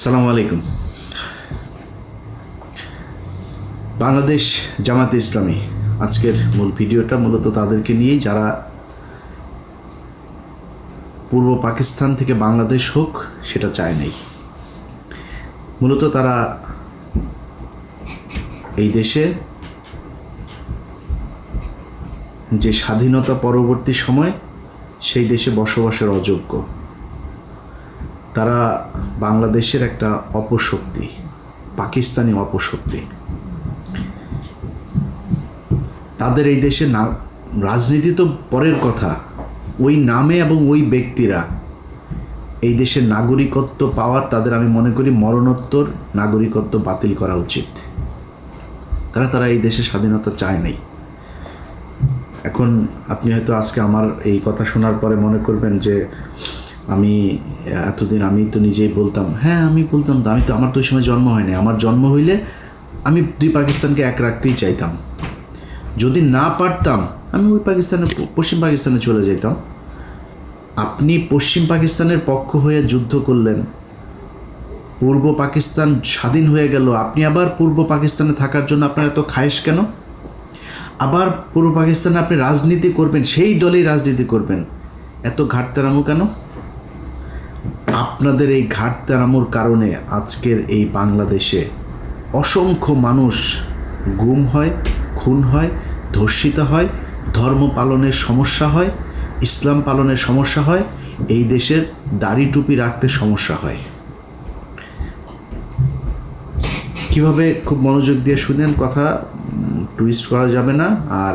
আসসালামু আলাইকুম। বাংলাদেশ জামাতে ইসলামী আজকের মূল ভিডিওটা মূলত তাদেরকে নিয়েই যারা পূর্ব পাকিস্তান থেকে বাংলাদেশ হোক সেটা চায় নাই। মূলত তারা এই দেশে যে স্বাধীনতা পরবর্তী সময় সেই দেশে বসবাসের অযোগ্য, তারা বাংলাদেশের একটা অপশক্তি, পাকিস্তানি অপশক্তি। তাদের এই দেশে না রাজনীতি তো পরের কথা, ওই নামে এবং ওই ব্যক্তিরা এই দেশের নাগরিকত্ব পাওয়ার তাদের আমি মনে করি মরণোত্তর নাগরিকত্ব বাতিল করা উচিত, কারণ তারা এই দেশে স্বাধীনতা চায় নাই। এখন আপনি হয়তো আজকে আমার এই কথা শোনার পরে মনে করবেন যে আমি এতদিন আমি তো নিজেই বলতাম, হ্যাঁ আমি বলতাম, আমার তো ওই সময় জন্ম হয়নি। আমার জন্ম হইলে আমি দুই পাকিস্তানকে এক রাখতেই চাইতাম, যদি না পারতাম আমি ওই পাকিস্তানে পশ্চিম পাকিস্তানে চলে যেতাম। আপনি পশ্চিম পাকিস্তানের পক্ষ হয়ে যুদ্ধ করলেন, পূর্ব পাকিস্তান স্বাধীন হয়ে গেল, আপনি আবার পূর্ব পাকিস্তানে থাকার জন্য আপনার এত খায়েশ কেন? আবার পূর্ব পাকিস্তানে আপনি রাজনীতি করবেন, সেই দলেই রাজনীতি করবেন, এত ঘাটতেরামো কেন? আপনাদের এই ঘাটতেরামোর কারণে আজকের এই বাংলাদেশে অসংখ্য মানুষ গুম হয়, খুন হয়, ধর্ষিত হয়, ধর্ম পালনের সমস্যা হয়, ইসলাম পালনের সমস্যা হয়, এই দেশের দাড়ি টুপি রাখতে সমস্যা হয়। কিভাবে খুব মনোযোগ দিয়ে শুনেন, কথা টুইস্ট করা যাবে না আর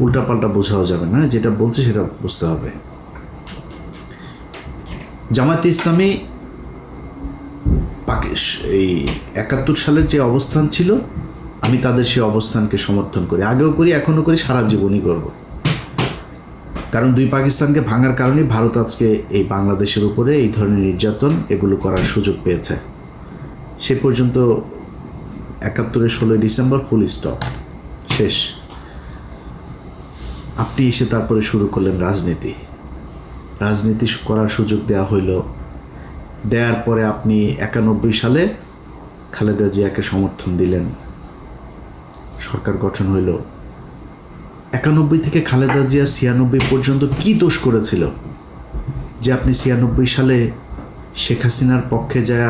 উল্টাপাল্টা বোঝাও যাবে না, যেটা বলছে সেটা বুঝতে হবে। জামায়াতে ইসলামী এই ৭১ সালের যে অবস্থান ছিল, আমি তাদের সেই অবস্থানকে সমর্থন করি, আগেও করি, এখনও করি, সারা জীবনই করব। কারণ দুই পাকিস্তানকে ভাঙার কারণে ভারত আজকে এই বাংলাদেশের উপরে এই ধরনের নির্যাতন এগুলো করার সুযোগ পেয়েছে। সে পর্যন্ত ৭১-এর ১৬ ডিসেম্বর ফুল স্টপ, শেষ। আপনি এসে তারপরে শুরু করলেন রাজনীতি করার সুযোগ দেওয়া হইল। দেওয়ার পরে আপনি ৯১ সালে খালেদা জিয়াকে সমর্থন দিলেন, সরকার গঠন হইল। ৯১ থেকে খালেদা জিয়া ৯৬ পর্যন্ত কি দোষ করেছিল যে আপনি ৯৬ সালে শেখ হাসিনার পক্ষে যায়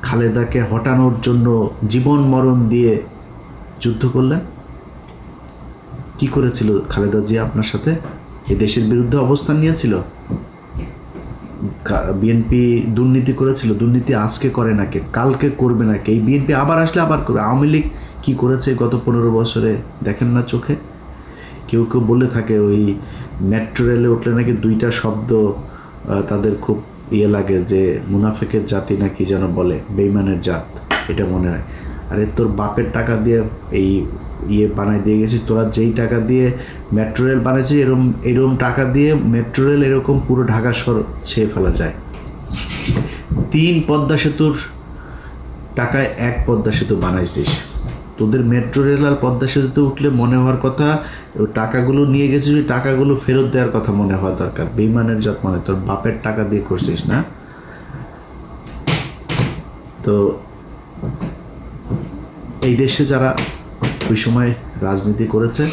খালেদাকে হটানোর জন্য জীবন মরণ দিয়ে যুদ্ধ করলেন? কি করেছিল খালেদা জিয়া আপনার সাথে? এই দেশের বিরুদ্ধে অবস্থান নিয়েছিল। বিএনপি দুর্নীতি করেছিল, দুর্নীতি আজকে করে নাকি, কালকে করবে নাকি, এই বিএনপি আবার আসলে আবার করবে। আওয়ামী লীগ কী করেছে গত ১৫ বছরে দেখেন না চোখে? কেউ কেউ বলে থাকে ওই মেট্রো রেলে উঠলে নাকি দুইটা শব্দ তাদের খুব লাগে, যে মুনাফেকের জাতি নাকি যেন বলে, বেইমানের জাত, এটা মনে হয়। আরে তোর বাপের টাকা দিয়ে এই বানাই দিয়ে গেছিস, তোরা যেই টাকা দিয়ে মেট্রো রেল বানিয়েছিস, এরকম টাকা দিয়ে মেট্রো রেল এরকম পুরো ঢাকা শহর ছেয়ে ফেলা যায়। ৩ পদ্মা সেতুর টাকায় ১ পদ্মা সেতু বানাইছিস। তোদের মেট্রো রেল আর পদ্মা সেতুতে উঠলে মনে হওয়ার কথা ওই টাকাগুলো নিয়ে গেছিস, ওই টাকাগুলো ফেরত দেওয়ার কথা মনে হওয়া দরকার। বেইমানের জাত, মানে তোর বাপের টাকা দিয়ে করছিস না? তো এই দেশে যারা ওই সময় রাজনীতি করেছে,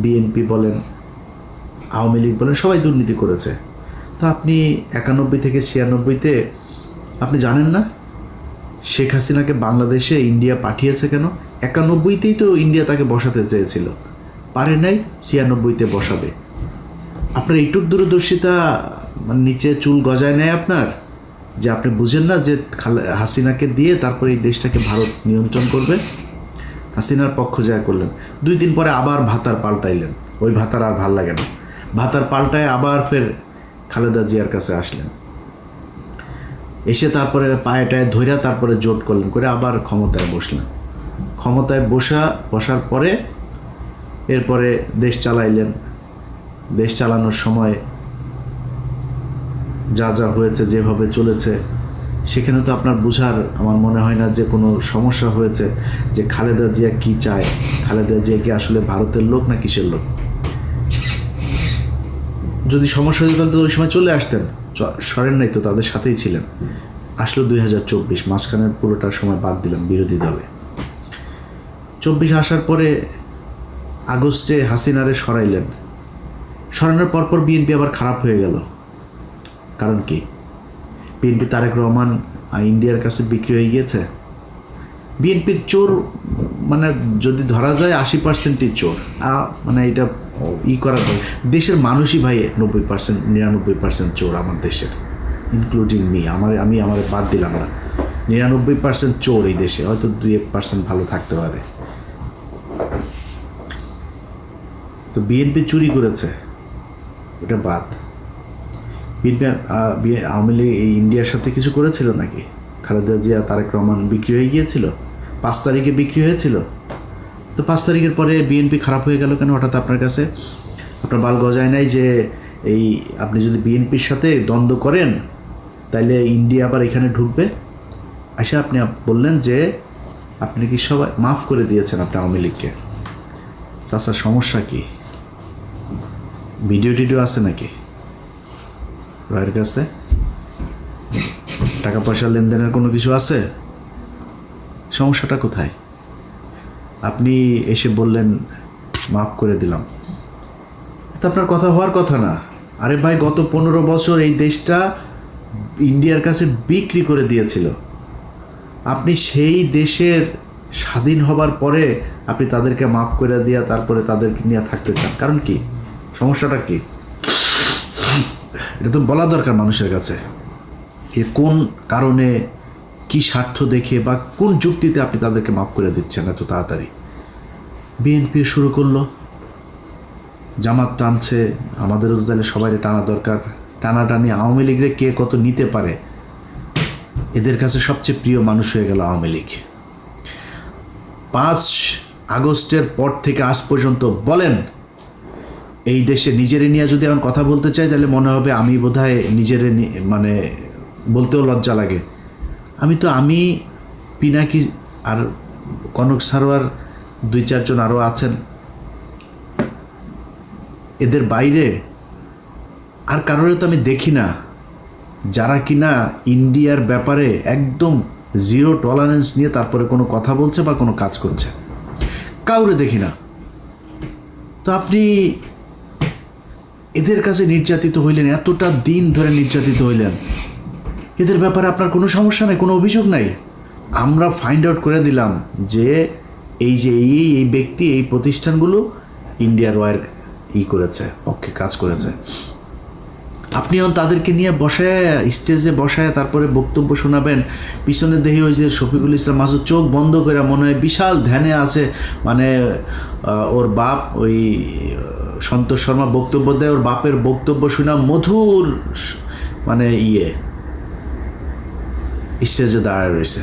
বিএনপি বলেন, আওয়ামী লীগ বলেন, সবাই দুর্নীতি করেছে। তো আপনি ৯১ থেকে ৯৬-তে আপনি জানেন না শেখ হাসিনাকে বাংলাদেশে ইন্ডিয়া পাঠিয়েছে কেন? ৯১-তেই তো ইন্ডিয়া তাকে বসাতে চেয়েছিল, পারে নাই, ৯৬-তে বসাবে। আপনার এইটুক দূরদর্শিতা নিচে চুল গজায় নেয় আপনার, যে আপনি বুঝেন না যে হাসিনাকে দিয়ে তারপরে এই দেশটাকে ভারত নিয়ন্ত্রণ করবে। হাসিনার পক্ষ জয় করলেন, ২ দিন পরে আবার ভাতার পাল্টাইলেন, ওই ভাতার আর ভাল লাগে না, ভাতার পাল্টায় আবার ফের খালেদা জিয়ার কাছে আসলেন, এসে তারপরে পায়ে টায়ে ধইরা তারপরে জোট করলেন, করে আবার ক্ষমতায় বসলেন। ক্ষমতায় বসার পরে এরপরে দেশ চালাইলেন। দেশ চালানোর সময় যা যা হয়েছে, যেভাবে চলেছে, সেখানে তো আপনার বোঝার আমার মনে হয় না যে কোনো সমস্যা হয়েছে যে খালেদা জিয়া কী চায়, খালেদা জিয়া কি আসলে ভারতের লোক না কিসের লোক। যদি সমস্যা হতো তাহলে তো ওই সময় চলে আসতেন, সরেন নাই তো, তাদের সাথেই ছিলেন। আসলো 2024, মাঝখানের পুরোটা সময় বাদ দিলাম বিরোধী দলে। 24 আসার পরে আগস্টে হাসিনারে সরাইলেন, সরানোর পরপর বিএনপি আবার খারাপ হয়ে গেল। কারণ কি? বিএনপি তারেক রহমান ইন্ডিয়ার কাছে বিক্রি হয়ে গিয়েছে। বিএনপির চোর মানে যদি ধরা যায় 80%ই চোর, মানে এটা করার পরে দেশের মানুষই ভাই 90% 99% চোর আমার দেশের, ইনক্লুডিং মি। আমি বাদ দিলাম না, 99% চোর এই দেশে, হয়তো 2-1% ভালো থাকতে পারে। তো বিএনপি চুরি করেছে, ওটা বাদ। বিএনপি আওয়ামী লীগ এই ইন্ডিয়ার সাথে কিছু করেছিল নাকি? খালেদা জিয়া তারেক রহমান বিক্রি হয়ে গিয়েছিল, 5 তারিখে বিক্রি হয়েছিল। তো 5 তারিখের পরে বিএনপি খারাপ হয়ে গেল কেন হঠাৎ আপনার কাছে? আপনার বাল গজায় নাই যে এই আপনি যদি বিএনপির সাথে দ্বন্দ্ব করেন তাইলে ইন্ডিয়া আবার এখানে ঢুকবে? আচ্ছা, আপনি বললেন যে আপনি কি সবাই মাফ করে দিয়েছেন আপনি আওয়ামী লীগকে। চাচার সমস্যা কি? ভিডিও টিডিও আছে নাকি রয়ের কাছে? টাকা পয়সা লেনদেনের কোনো কিছু আছে? সমস্যাটা কোথায়? আপনি এসে বললেন মাফ করে দিলাম, তো আপনার কথা হওয়ার কথা না। আরে ভাই, গত 15 বছর এই দেশটা ইন্ডিয়ার কাছে বিক্রি করে দিয়েছিল। আপনি সেই দেশের স্বাধীন হবার পরে আপনি তাদেরকে মাফ করে দিয়া তারপরে তাদেরকে নিয়ে থাকতে চান। কারণ কি? সমস্যাটা কি? এটা তো বলা দরকার মানুষের কাছে। এ কোন কারণে, কি স্বার্থ দেখে বা কোন যুক্তিতে আপনি তাদেরকে মাফ করে দিচ্ছেন এত তাড়াতাড়ি? বিএনপি শুরু করলো, জামাত টানছে, আমাদেরও তো তাহলে সবাই টানা দরকার। টানাটানি আওয়ামী লীগরে কে কত নিতে পারে, এদের কাছে সবচেয়ে প্রিয় মানুষ হয়ে গেল আওয়ামী লীগ। 5 আগস্টের পর থেকে আজ পর্যন্ত বলেন, এই দেশে নিজেরে নিয়ে যদি এখন কথা বলতে চাই তাহলে মনে হবে আমি বোধহয় নিজেরে মানে বলতেও লজ্জা লাগে। আমি পিনাকি আর কনক সারোয়ার 2-4 জন আরও আছেন, এদের বাইরে আর কারোর তো আমি দেখি না যারা কিনা ইন্ডিয়ার ব্যাপারে একদম জিরো টলারেন্স নিয়ে তারপরে কোনো কথা বলছে বা কোনো কাজ করছে, কাউরে দেখি না। তো আপনি এদের কাছে নির্যাতিত হইলেন, এতটা দিন ধরে নির্যাতিত হইলেন, এদের ব্যাপারে আপনার কোনো সমস্যা নেই, কোনো অভিযোগ নাই। আমরা ফাইন্ড আউট করে দিলাম যে এই যে এই ব্যক্তি এই প্রতিষ্ঠানগুলো ইন্ডিয়ার ওয়ার করেছে, পক্ষে কাজ করেছে। আপনিও তাদেরকে নিয়ে বসায় স্টেজে বসায় তারপরে বক্তব্য শোনাবেন। পিছনে দেখি ওই যে শফিকুল ইসলাম মাসুদ চোখ বন্ধ করে মনে হয় বিশাল ধ্যানে আছে, মানে ওর বাপ ওই সন্তোষ শর্মা বক্তব্য দেয়, ওর বাপের বক্তব্য শোনা মধুর মানে স্টেজে দাঁড়ায় রয়েছে,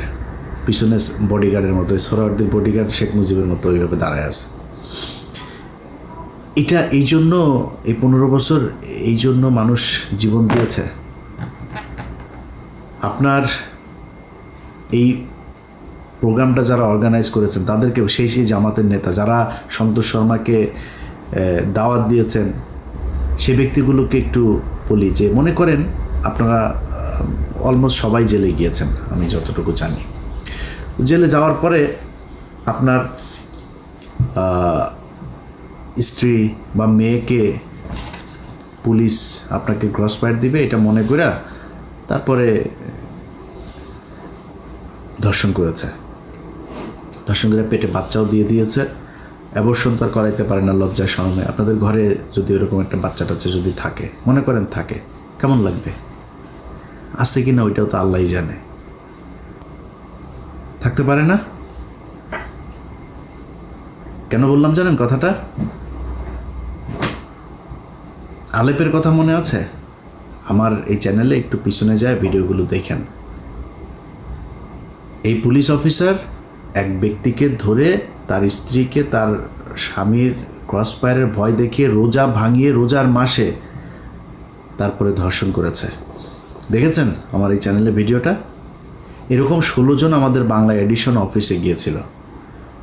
পিছনে বডিগার্ডের মতো, সোহরাওয়ার্দীর বডিগার্ড শেখ মুজিবের মতো ওইভাবে দাঁড়ায় আছে। এটা এই জন্য এই 15 বছর এই জন্য মানুষ জীবন দিয়েছে। আপনার এই প্রোগ্রামটা যারা অর্গানাইজ করেছেন তাদেরকে, সেই জামাতের নেতা যারা সন্তোষ শর্মাকে দাওয়াত দিয়েছেন, সে ব্যক্তিগুলোকে একটু বলি যে মনে করেন আপনারা অলমোস্ট সবাই জেলে গিয়েছেন আমি যতটুকু জানি। জেলে যাওয়ার পরে আপনার স্ত্রী বা মেয়েকে পুলিশ আপনাকে ক্রস ফায়ার দিবে এটা মনে করে তারপরে ধর্ষণ করেছে, ধর্ষণ করে পেটে বাচ্চাও দিয়ে দিয়েছে। অ্যাবর্শন তো আর করাইতে পারে না লজ্জায় শরমে। আপনাদের ঘরে যদি ওরকম একটা বাচ্চা টাচ্চা যদি থাকে, মনে করেন থাকে, কেমন লাগবে? আসতে কি না ওইটাও তো আল্লাহই জানে। থাকতে পারে না? কেন বললাম জানেন কথাটা? আলেপের কথা মনে আছে? আমার এই চ্যানেলে একটু পিছনে যায় ভিডিওগুলো দেখেন। এই পুলিশ অফিসার এক ব্যক্তিকে ধরে তার স্ত্রীকে তার স্বামীর ক্রস ফায়ারের ভয় দেখিয়ে রোজা ভাঙিয়ে রোজার মাসে তারপরে ধর্ষণ করেছে। দেখেছেন আমার এই চ্যানেলে ভিডিওটা? এরকম 16 জন আমাদের বাংলা এডিশন অফিসে গিয়েছিল।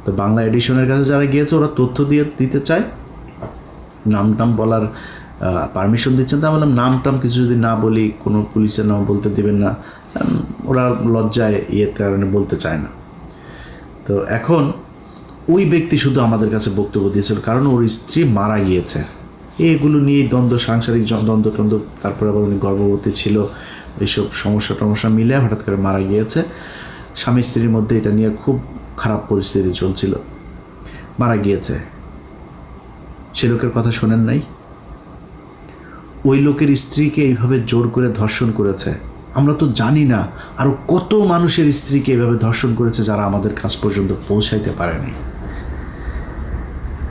তো বাংলা এডিশনের কাছে যারা গিয়েছে ওরা তথ্য দিতে চায়, নাম টাম বলার পারমিশন দিচ্ছেন। তা বললাম নাম টাম কিছু যদি না বলি, কোনো পুলিশের নাম বলতে দেবেন না, ওরা লজ্জায় কারণে বলতে চায় না। তো এখন ওই ব্যক্তি শুধু আমাদের কাছে বক্তব্য দিয়েছিল, কারণ ওর স্ত্রী মারা গিয়েছে। এগুলো নিয়েই দ্বন্দ্ব, সাংসারিক দ্বন্দ্ব, তারপরে আবার উনি গর্ভবতী ছিল, এইসব সমস্যা মিলে হঠাৎ করে মারা গিয়েছে। স্বামী স্ত্রীর মধ্যে এটা নিয়ে খুব খারাপ পরিস্থিতি চলছিল, মারা গিয়েছে। সে লোকের কথা শোনেন নাই? ওই লোকের স্ত্রীকে এইভাবে জোর করে ধর্ষণ করেছে। আমরা তো জানি না আরও কত মানুষের স্ত্রীকে এইভাবে ধর্ষণ করেছে যারা আমাদের কাছ পর্যন্ত পৌঁছাইতে পারেনি।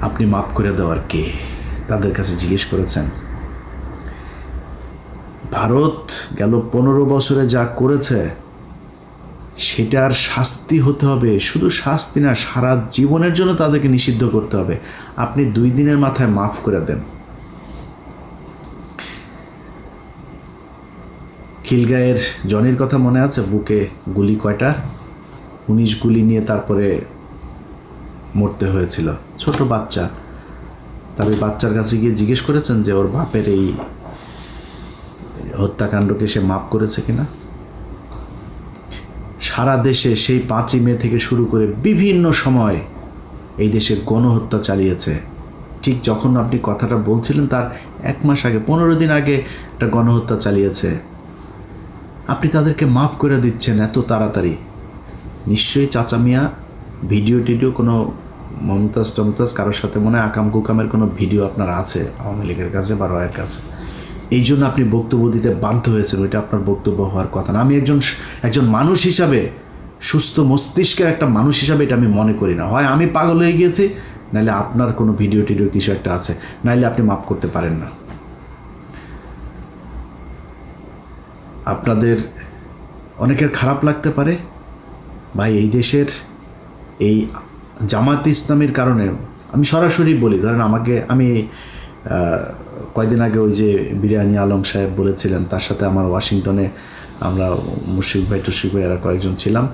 আপনি মাফ করে দেওয়ার কে? তাদের কাছে জিজ্ঞেস করেছেন? ভারত গেল 15 বছরে যা করেছে সেটার শাস্তি হতে হবে। শুধু শাস্তি না, সারা জীবনের জন্য তাদেরকে নিষিদ্ধ করতে হবে। আপনি 2 দিনের মাথায় মাফ করে দেন। খিলগাঁয়ের জনির কথা মনে আছে? বুকে গুলি কয়টা? 19 গুলি নিয়ে তারপরে মরতে হয়েছিল, ছোট বাচ্চা। তবে বাচ্চার কাছে গিয়ে জিজ্ঞেস করেছেন যে ওর বাপের এই হত্যাকাণ্ডকে সে মাফ করেছে কিনা? সারা দেশে সেই 5ই মে থেকে শুরু করে বিভিন্ন সময় এই দেশের গণহত্যা চালিয়েছে। ঠিক যখন আপনি কথাটা বলছিলেন তার 1 মাস আগে, 15 দিন আগে একটা গণহত্যা চালিয়েছে। আপনি তাদেরকে মাফ করে দিচ্ছেন এত তাড়াতাড়ি। নিশ্চয়ই চাচা মিয়া ভিডিও টিডিও কোনো মমতাজ কারোর সাথে মনে হয় আকাম কুকামের কোনো ভিডিও আপনার আছে আওয়ামী লীগের কাছে বা রয়ের কাছে। এই জন্য আপনি বক্তব্য দিতে বাধ্য হয়েছেন। ওইটা আপনার বক্তব্য হওয়ার কথা না। আমি একজন মানুষ হিসাবে, সুস্থ মস্তিষ্কের একটা মানুষ হিসাবে এটা আমি মনে করি না। হয় আমি পাগল হয়ে গিয়েছি, নাহলে আপনার কোনো ভিডিও টিডিও কিছু একটা আছে, নাহলে আপনি মাফ করতে পারেন না। আপনাদের অনেকের খারাপ লাগতে পারে ভাই, এই দেশের এই জামাত ইসলামের কারণে। আমি সরাসরি বলি, ধরেন আমি কয়েকদিন আগে ওই যে বিরিয়ানি আলম সাহেব বলেছিলেন, তার সাথে আমার ওয়াশিংটনে আমরা মুশফিক ভাই এরা কয়েকজন ছিলাম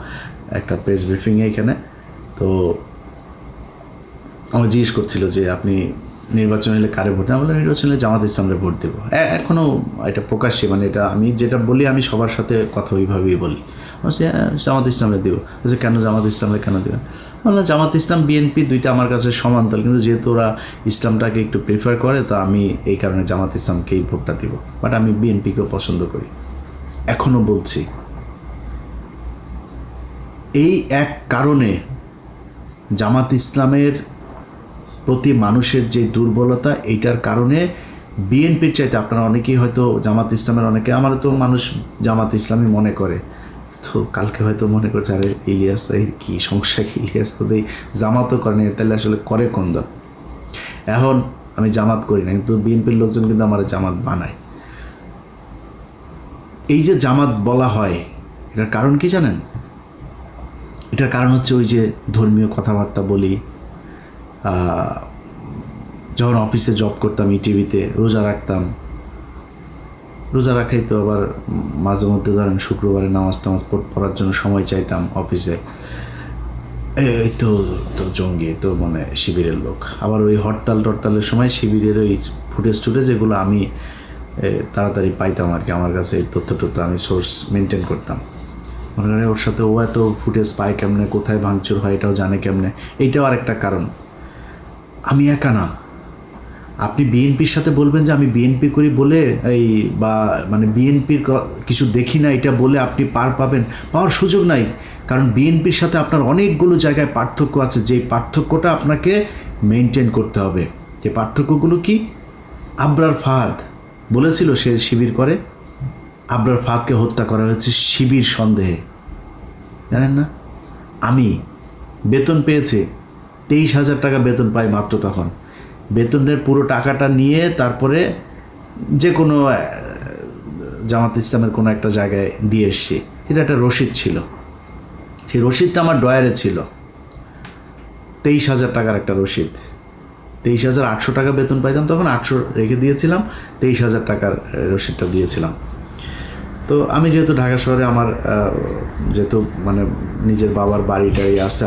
একটা প্রেস ব্রিফিংয়ে এখানে। তো আমার জিজ্ঞেস করছিল যে আপনি নির্বাচন হলে কারে ভোট দেন? বলে নির্বাচন হলে জামাত ইসলামরে ভোট দেবো। এখনও এটা প্রকাশ্যে, মানে এটা আমি যেটা বলি আমি সবার সাথে কথা ওইভাবেই বলি। বলছি জামাত ইসলামে দেবো। বলছে কেন জামাত ইসলামে কেন দেবেন? বললাম জামাত ইসলাম বিএনপি দুইটা আমার কাছে সমান্তরাল, কিন্তু যেহেতু ওরা ইসলামটাকে একটু প্রিফার করে তো আমি এই কারণে জামাত ইসলামকেই ভোটটা দিব, বাট আমি বিএনপিকেও পছন্দ করি। এখনও বলছি, এই এক কারণে জামাত ইসলামের প্রতি মানুষের যে দুর্বলতা, এইটার কারণে বিএনপির চাইতে আপনারা অনেকেই হয়তো জামাত ইসলামের, অনেকে আমার তো মানুষ জামাত ইসলামই মনে করে, তো কালকে হয়তো মনে করছে আরে ইলিয়াস এই কী সমস্যা, কি ইলিয়াস তো দেই জামাতও করেনি, তাহলে আসলে করে কোন দল? এখন আমি জামাত করি না, কিন্তু বিএনপির লোকজন কিন্তু আমার জামাত বানায়। এই যে জামাত বলা হয় এটার কারণ কি জানেন? এটার কারণ হচ্ছে ওই যে ধর্মীয় কথাবার্তা বলি। যখন অফিসে জব করতাম ইটিভিতে, রোজা রাখতাম, রোজা রাখাই তো আবার মাঝে মধ্যে ধরেন শুক্রবারে নামাজ টামাজ পড়ার জন্য সময় চাইতাম অফিসে। এই তো জঙ্গি, তো মানে শিবিরের লোক। আবার ওই হরতালের সময় শিবিরের ওই ফুটেজ যেগুলো আমি তাড়াতাড়ি পাইতাম আর কি, আমার কাছে এই তথ্য আমি সোর্স মেনটেন করতাম। মনে করেন ওর সাথে ও এত ফুটেজ পায় কেমনে, কোথায় ভাঙচুর হয় এটাও জানে কেমনে। এইটাও আর একটা কারণ। আমি একা না, আপনি বিএনপির সাথে বলবেন যে আমি বিএনপি করি বলে এই বা মানে বিএনপির কিছু দেখি না এটা বলে আপনি পাওয়ার সুযোগ নাই। কারণ বিএনপির সাথে আপনার অনেকগুলো জায়গায় পার্থক্য আছে, যেই পার্থক্যটা আপনাকে মেনটেন করতে হবে। যে পার্থক্যগুলো কি? আবরার ফাহাদ বলেছিল সে শিবির করে, আবরার ফাহাদকে হত্যা করা হয়েছে শিবির সন্দেহে, জানেন না? আমি বেতন পেয়েছি 23,000 টাকা বেতন পাই মাত্র, তখন বেতনের পুরো টাকাটা নিয়ে তারপরে যে কোনো জামাত ইসলামের কোনো একটা জায়গায় দিয়ে এসছি। এটা একটা রসিদ ছিল, সেই রসিদটা আমার ডয়ারে ছিল, 23,000 টাকার একটা রসিদ। 23,800 টাকা বেতন পাইতাম তখন, 800 রেখে দিয়েছিলাম, 23,000 টাকার রসিদটা দিয়েছিলাম। তো আমি যেহেতু ঢাকা শহরে আমার যেহেতু মানে নিজের বাবার বাড়িটাই আছে,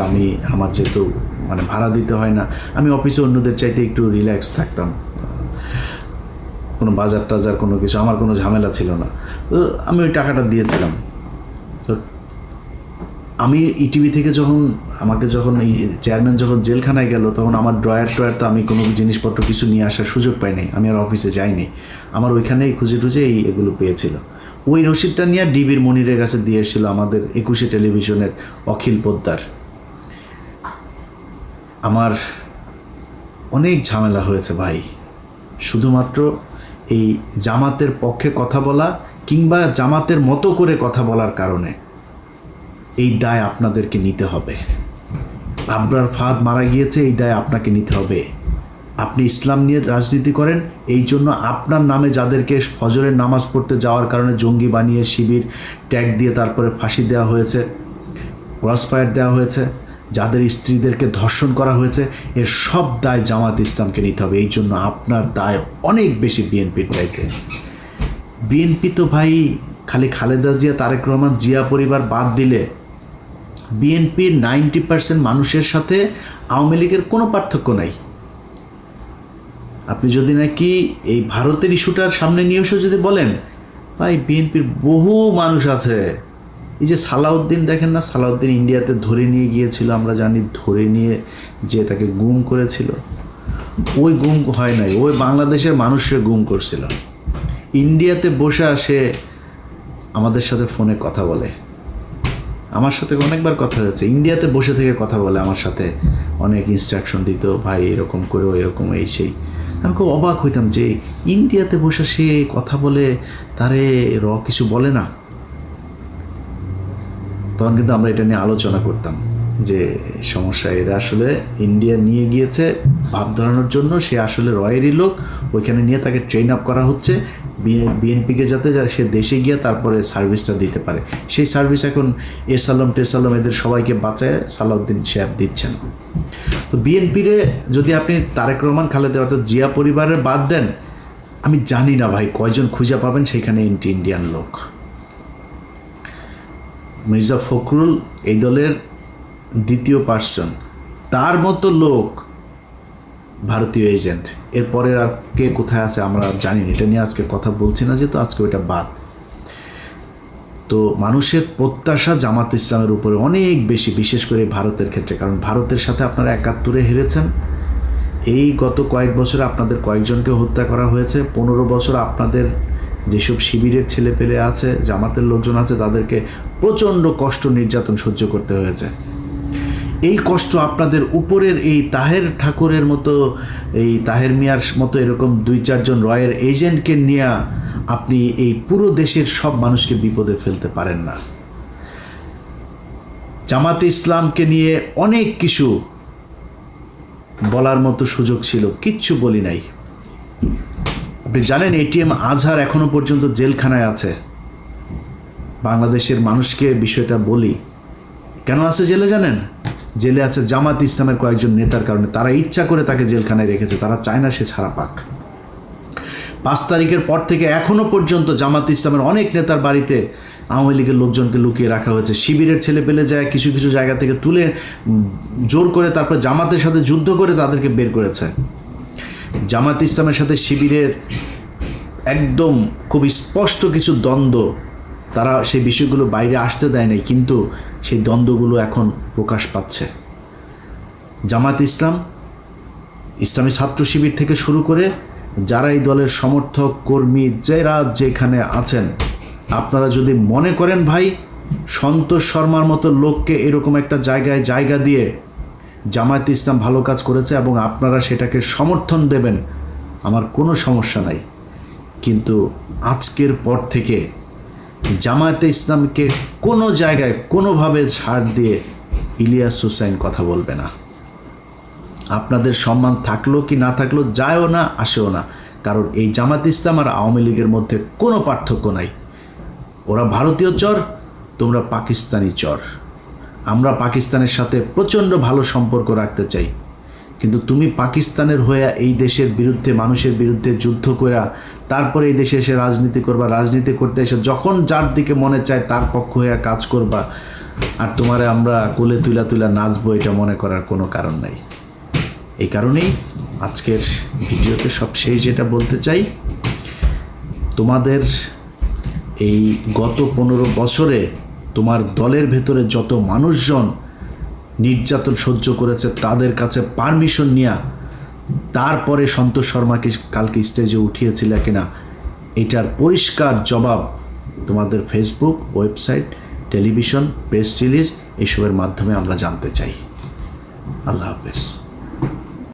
আমার যেহেতু মানে ভাড়া দিতে হয় না, আমি অফিসে অন্যদের চাইতে একটু রিল্যাক্স থাকতাম, কোনো বাজার টাজার কোনো কিছু, আমার কোনো ঝামেলা ছিল না। তো আমি ওই টাকাটা দিয়েছিলাম। তো আমি ইটিভি থেকে আমাকে যখন এই চেয়ারম্যান যখন জেলখানায় গেল, তখন আমার ড্রয়ার তো আমি কোনো জিনিসপত্র কিছু নিয়ে আসার সুযোগ পাইনি, আমি আর অফিসে যাইনি। আমার ওইখানেই খুঁজে টুজে এগুলো পেয়েছিল। ওই রসিদটা নিয়ে ডিবির মনিরের কাছে দিয়ে এসেছিল আমাদের 21 টেলিভিশনের অখিল পোদ্দার। আমার অনেক ঝামেলা হয়েছে ভাই, শুধুমাত্র এই জামাতের পক্ষে কথা বলা কিংবা জামাতের মতো করে কথা বলার কারণে। এই দায় আপনাদেরকে নিতে হবে। আবরার ফাহাদ মারা গিয়েছে, এই দায় আপনাকে নিতে হবে। আপনি ইসলাম নিয়ে রাজনীতি করেন, এই জন্য আপনার নামে যাদেরকে ফজরের নামাজ পড়তে যাওয়ার কারণে জঙ্গি বানিয়ে শিবির ট্যাগ দিয়ে তারপরে ফাঁসি দেওয়া হয়েছে, ক্রসফায়ার দেওয়া হয়েছে, যাদের স্ত্রীদেরকে ধর্ষণ করা হয়েছে, এর সব দায় জামাত ইসলামকে নিতে হবে। এই জন্য আপনার দায় অনেক বেশি বিএনপির চাইতে। বিএনপি তো ভাই খালি খালেদা জিয়া, তারেক রহমান, জিয়া পরিবার বাদ দিলে বিএনপির 90% মানুষের সাথে আওয়ামী লীগের কোনো পার্থক্য নাই। আপনি যদি নাকি এই ভারতের ইস্যুটার সামনে নিয়ে এসে যদি বলেন, ভাই বিএনপির বহু মানুষ আছে। এই যে সালাউদ্দিন দেখেন না, সালাউদ্দিন ইন্ডিয়াতে ধরে নিয়ে গিয়েছিল, আমরা জানি, ধরে নিয়ে যে তাকে গুম করেছিল। ওই গুম হয় নাই, ওই বাংলাদেশের মানুষরা গুম করছিল। ইন্ডিয়াতে বসে সে আমাদের সাথে ফোনে কথা বলে, আমার সাথে অনেকবার কথা হয়েছে। ইন্ডিয়াতে বসে থেকে কথা বলে আমার সাথে, অনেক ইনস্ট্রাকশন দিত, ভাই এরকম করো, এরকম এই সেই। আমি খুব অবাক হইতাম যে ইন্ডিয়াতে বসে সে কথা বলে, তারে কিছু বলে না। তখন কিন্তু আমরা এটা নিয়ে আলোচনা করতাম যে সমস্যা, এরা আসলে ইন্ডিয়া নিয়ে গিয়েছে ভাব ধরানোর জন্য, সে আসলে রয়েরই লোক, ওইখানে নিয়ে তাকে ট্রেন আপ করা হচ্ছে বিএনপিকে, যাতে সে দেশে গিয়ে তারপরে সার্ভিসটা দিতে পারে। সেই সার্ভিস এখন এসালাম টেসালাম এদের সবাইকে বাঁচায় সালাউদ্দিন সাহেব দিচ্ছেন। তো বিএনপিরে যদি আপনি তারেক রহমান, খালেদা অর্থাৎ জিয়া পরিবারের বাদ দেন, আমি জানি না ভাই কয়জন খুঁজে পাবেন সেখানে ইন্ডিয়ান লোক। মির্জা ফখরুল এই দলের দ্বিতীয় পার্সন, তার মতো লোক ভারতীয় এজেন্ট। এরপরে আর কে কোথায় আছে আমরা জানি না, এটা নিয়ে আজকে কথা বলছি না, যেহেতু আজকে ওইটা বাদ। তো মানুষের প্রত্যাশা জামাত ইসলামের উপরে অনেক বেশি, বিশেষ করে ভারতের ক্ষেত্রে, কারণ ভারতের সাথে আপনারা 71-এ হেরেছেন। এই গত কয়েক বছরে আপনাদের কয়েকজনকে হত্যা করা হয়েছে। 15 বছর আপনাদের যেসব শিবিরের ছেলেপেলে আছে, জামাতের লোকজন আছে, তাদেরকে প্রচণ্ড কষ্ট নির্যাতন সহ্য করতে হয়েছে। এই কষ্ট আপনাদের উপরের এই তাহের ঠাকুরের মতো, এই তাহের মিয়ার মতো এরকম 2-4 জন রয়ের এজেন্টকে নিয়ে আপনি এই পুরো দেশের সব মানুষকে বিপদে ফেলতে পারেন না। জামাতে ইসলামকে নিয়ে অনেক কিছু বলার মতো সুযোগ ছিল, কিচ্ছু বলি নাই। আপনি জানেন এটিএম আজহার এখনো পর্যন্ত জেলখানায় আছে। বাংলাদেশের মানুষকে বিষয়টা বলি, কেন আছে জেলে জানেন? জেলে আছে জামাত ইসলামের কয়েকজন নেতার কারণে। তারা ইচ্ছা করে তাকে জেলখানায় রেখেছে, তারা চায় না সে ছাড়া পাক। 5 তারিখের পর থেকে এখনো পর্যন্ত জামাত ইসলামের অনেক নেতার বাড়িতে আওয়ামী লীগের লোকজনকে লুকিয়ে রাখা হয়েছে। শিবিরের ছেলে পেলে যায় কিছু কিছু জায়গা থেকে তুলে জোর করে তারপর জামাতের সাথে যুদ্ধ করে তাদেরকে বের করেছে। জামাত ইসলামের সাথে শিবিরের একদম খুব স্পষ্ট কিছু দ্বন্দ্ব, তারা সেই বিষয়গুলো বাইরে আসতে দেয় নাই, কিন্তু সেই দ্বন্দ্বগুলো এখন প্রকাশ পাচ্ছে। জামাত ইসলাম, ইসলামী ছাত্র শিবির থেকে শুরু করে যারা এই দলের সমর্থক কর্মী, যারা যেখানে আছেন, আপনারা যদি মনে করেন ভাই সন্তোষ শর্মার মতো লোককে এরকম একটা জায়গায় জায়গা দিয়ে জামায়াতে ইসলাম ভালো কাজ করেছে এবং আপনারা সেটাকে সমর্থন দেবেন, আমার কোনো সমস্যা নাই। কিন্তু আজকের পর থেকে জামায়াতে ইসলামকে কোনো জায়গায় কোনোভাবে ছাড় দিয়ে ইলিয়াস হোসাইন কথা বলবে না। আপনাদের সম্মান থাকলো কি না থাকলো যায়ও না আসেও না, কারণ এই জামায়াতে ইসলাম আর আওয়ামী লীগের মধ্যে কোনো পার্থক্য নাই। ওরা ভারতীয় চর, তোমরা পাকিস্তানি চর। আমরা পাকিস্তানের সাথে প্রচণ্ড ভালো সম্পর্ক রাখতে চাই, কিন্তু তুমি পাকিস্তানের হয়ে এই দেশের বিরুদ্ধে, মানুষের বিরুদ্ধে যুদ্ধ করে তারপরে এই দেশে এসে রাজনীতি করবা, রাজনীতি করতে এসে যখন যার দিকে মনে চায় তার পক্ষ হয়ে কাজ করবা, আর তোমারে আমরা কোলে তুলা তুলা নাচবো, এটা মনে করার কোনো কারণ নাই। এই কারণেই আজকের ভিডিওতে সবশেষ যেটা বলতে চাই, তোমাদের এই গত 15 বছরে তোমার দলের ভেতরে যত মানুষজন নির্যাতন সহ্য করেছে তাদের কাছে পারমিশন নেওয়া, তারপরে সন্তোষ শর্মাকে কালকে স্টেজে উঠিয়েছিল কিনা, এটার পরিষ্কার জবাব তোমাদের Facebook, website, television, press release এসবের মাধ্যমে আমরা জানতে চাই। আল্লাহ হাফেজ।